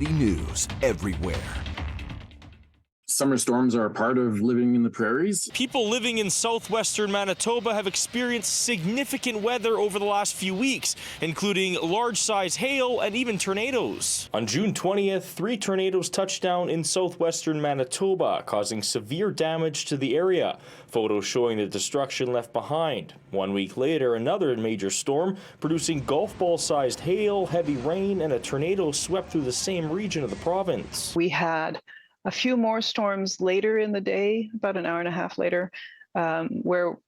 The news everywhere. Summer storms are a part of living in the prairies. People living in southwestern Manitoba have experienced significant weather over the last few weeks, including large-size hail and even tornadoes. On June 20th, 3 tornadoes touched down in southwestern Manitoba, causing severe damage to the area. Photos showing the destruction left behind. 1 week later, another major storm, producing golf ball-sized hail, heavy rain, and a tornado swept through the same region of the province. We had a few more storms later in the day, about an hour and a half later, where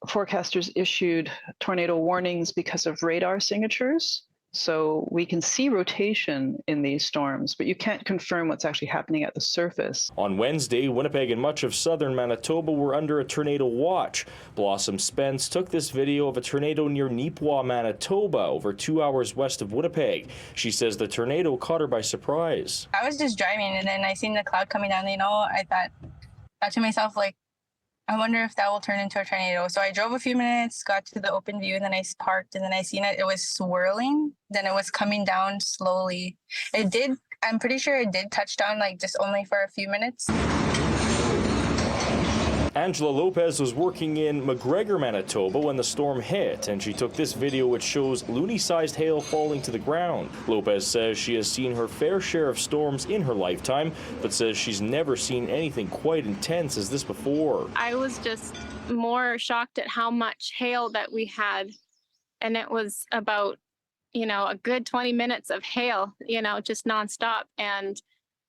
forecasters issued tornado warnings because of radar signatures. So we can see rotation in these storms, but you can't confirm what's actually happening at the surface. On Wednesday, Winnipeg and much of southern Manitoba were under a tornado watch. Blossom Spence took this video of a tornado near Neepawa, Manitoba, over 2 hours west of Winnipeg. She says the tornado caught her by surprise. I was just driving and then I seen the cloud coming down, I thought to myself, I wonder if that will turn into a tornado. So I drove a few minutes, got to the open view, and then I parked, and then I seen it. It was swirling. Then it was coming down slowly. I'm pretty sure it did touch down, just only for a few minutes. Angela Lopez was working in McGregor, Manitoba when the storm hit, and she took this video which shows loony-sized hail falling to the ground. Lopez says she has seen her fair share of storms in her lifetime, but says she's never seen anything quite intense as this before. I was just more shocked at how much hail that we had, and it was about, a good 20 minutes of hail, just nonstop, and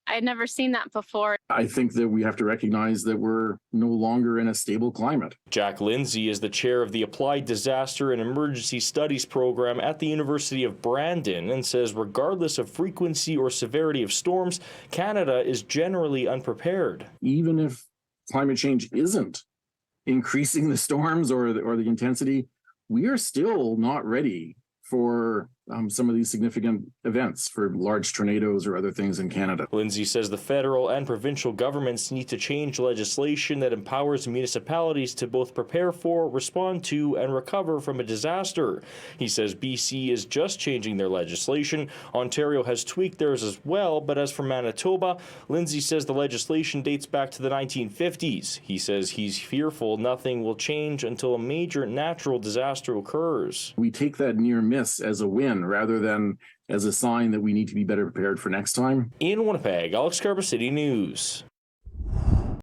I'd never seen that before. I think that we have to recognize that we're no longer in a stable climate. Jack Lindsay is the chair of the Applied Disaster and Emergency Studies program at the University of Brandon and says regardless of frequency or severity of storms, Canada is generally unprepared. Even if climate change isn't increasing the storms or the intensity, we are still not ready for some of these significant events, for large tornadoes or other things in Canada. Lindsay says the federal and provincial governments need to change legislation that empowers municipalities to both prepare for, respond to, and recover from a disaster. He says BC is just changing their legislation. Ontario has tweaked theirs as well, but as for Manitoba, Lindsay says the legislation dates back to the 1950s. He says he's fearful nothing will change until a major natural disaster occurs. We take that near miss as a win rather than as a sign that we need to be better prepared for next time. In Winnipeg, Alex Karpa, City News.